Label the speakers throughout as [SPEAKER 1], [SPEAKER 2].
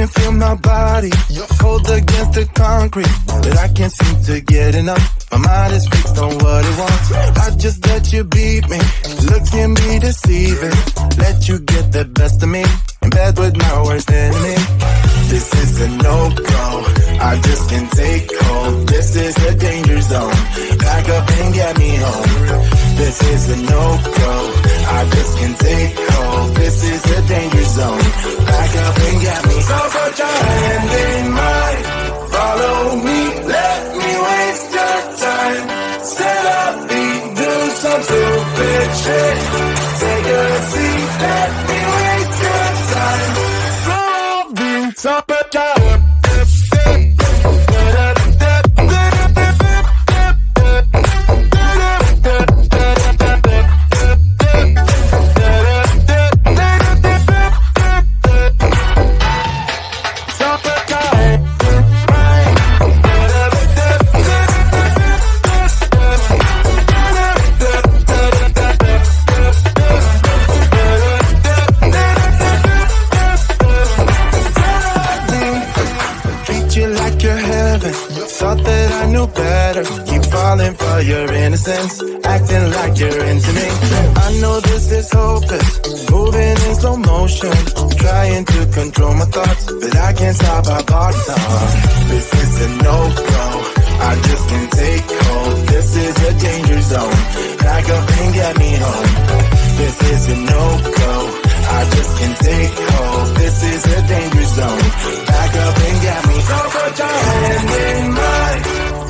[SPEAKER 1] can feel my body cold against the concrete, but I can't seem to get enough. My mind is fixed on what it wants. I just let you beat me. Looks can be deceiving. Let you get the best of me. In bed with my worst enemy. This is a no-go. I just can't take hold. This is a danger zone. Back up and get me home. This is a no-go. I just can't take hold. This is a danger zone. Back up and get me. So put your hand in mine. Follow me. Let me waste your time. Set up feet. Do some stupid shit. Take a seat. Let me waste your time. So put your for your innocence, acting like you're into me. I know this is hopeless, moving in slow motion, trying to control my thoughts, but I can't stop our body talk. This is a no-go. zone. Back up and get me home. This is a no-go, I just can't take hold. This is a dangerous zone. Back up and get me. So put your hand in mine,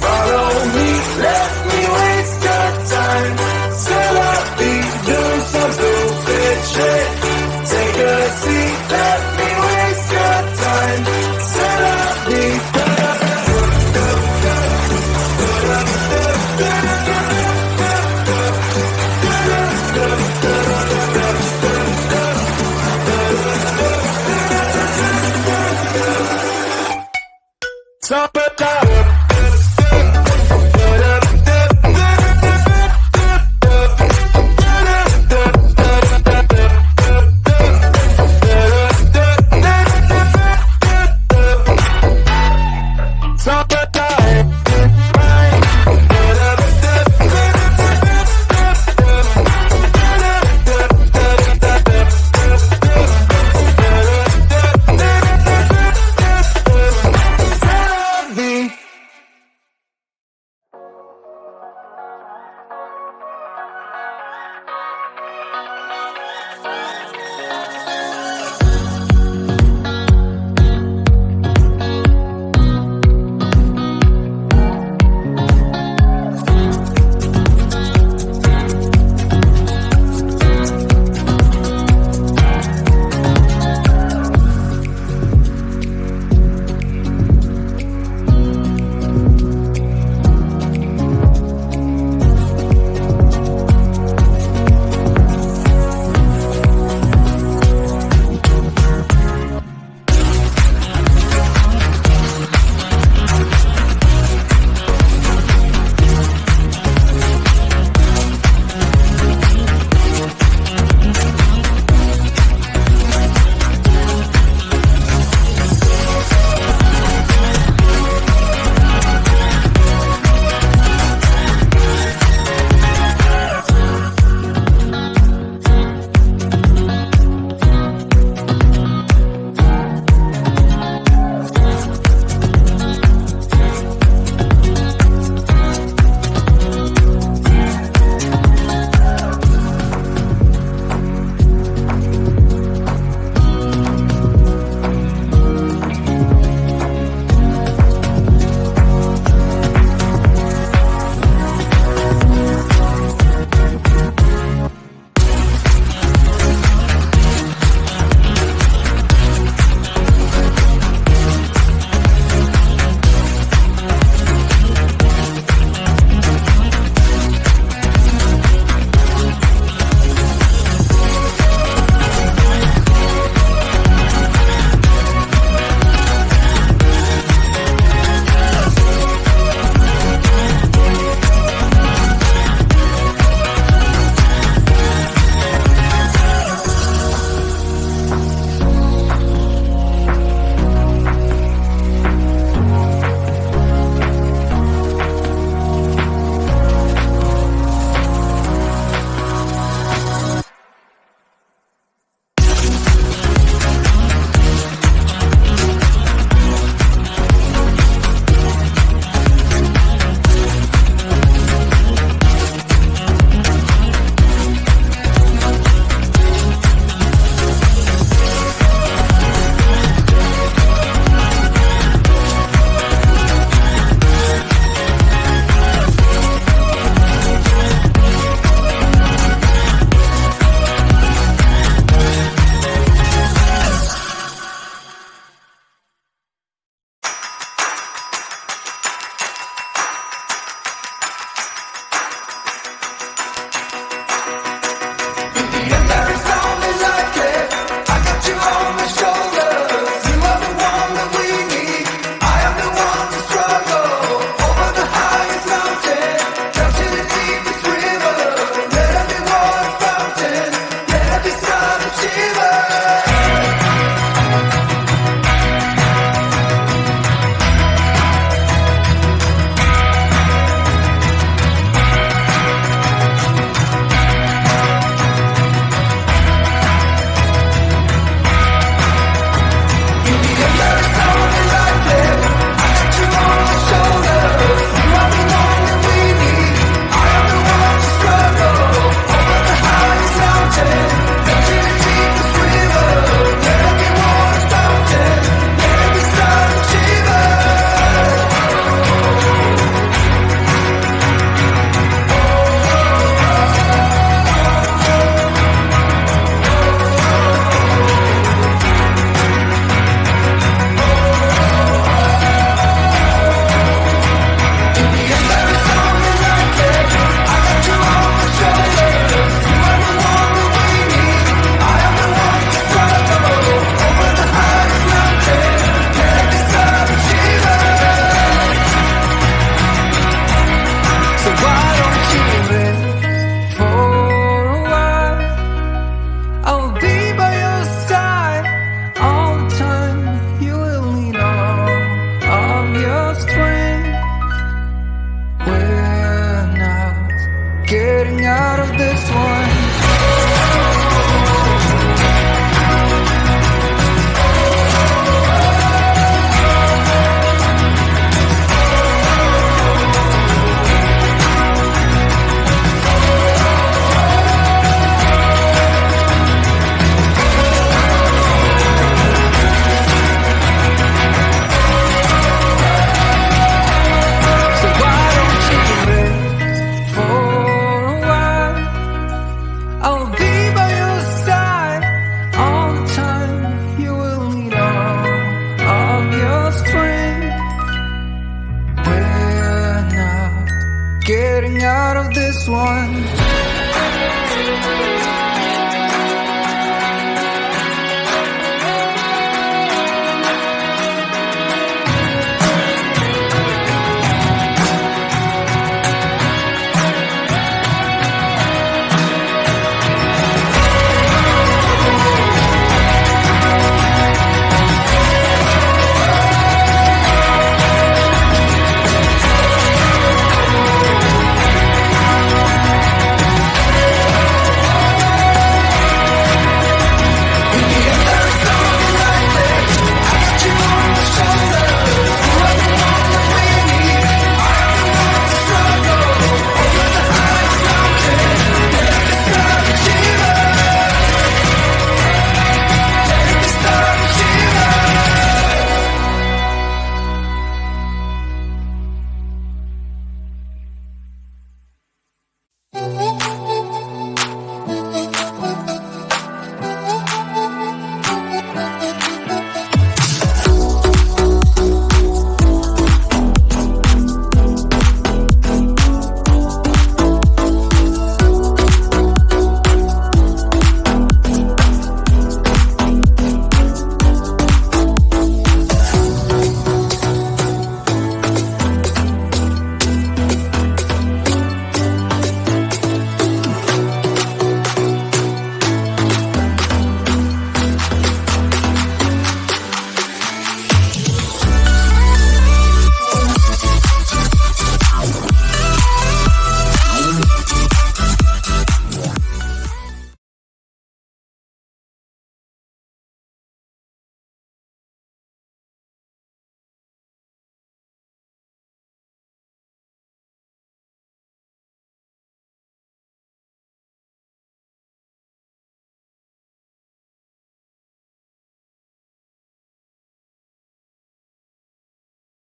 [SPEAKER 1] follow me, let me waste your time. Set up, do some stupid shit. Take a seat, let me waste your time. Set up, top it down. getting out of this one.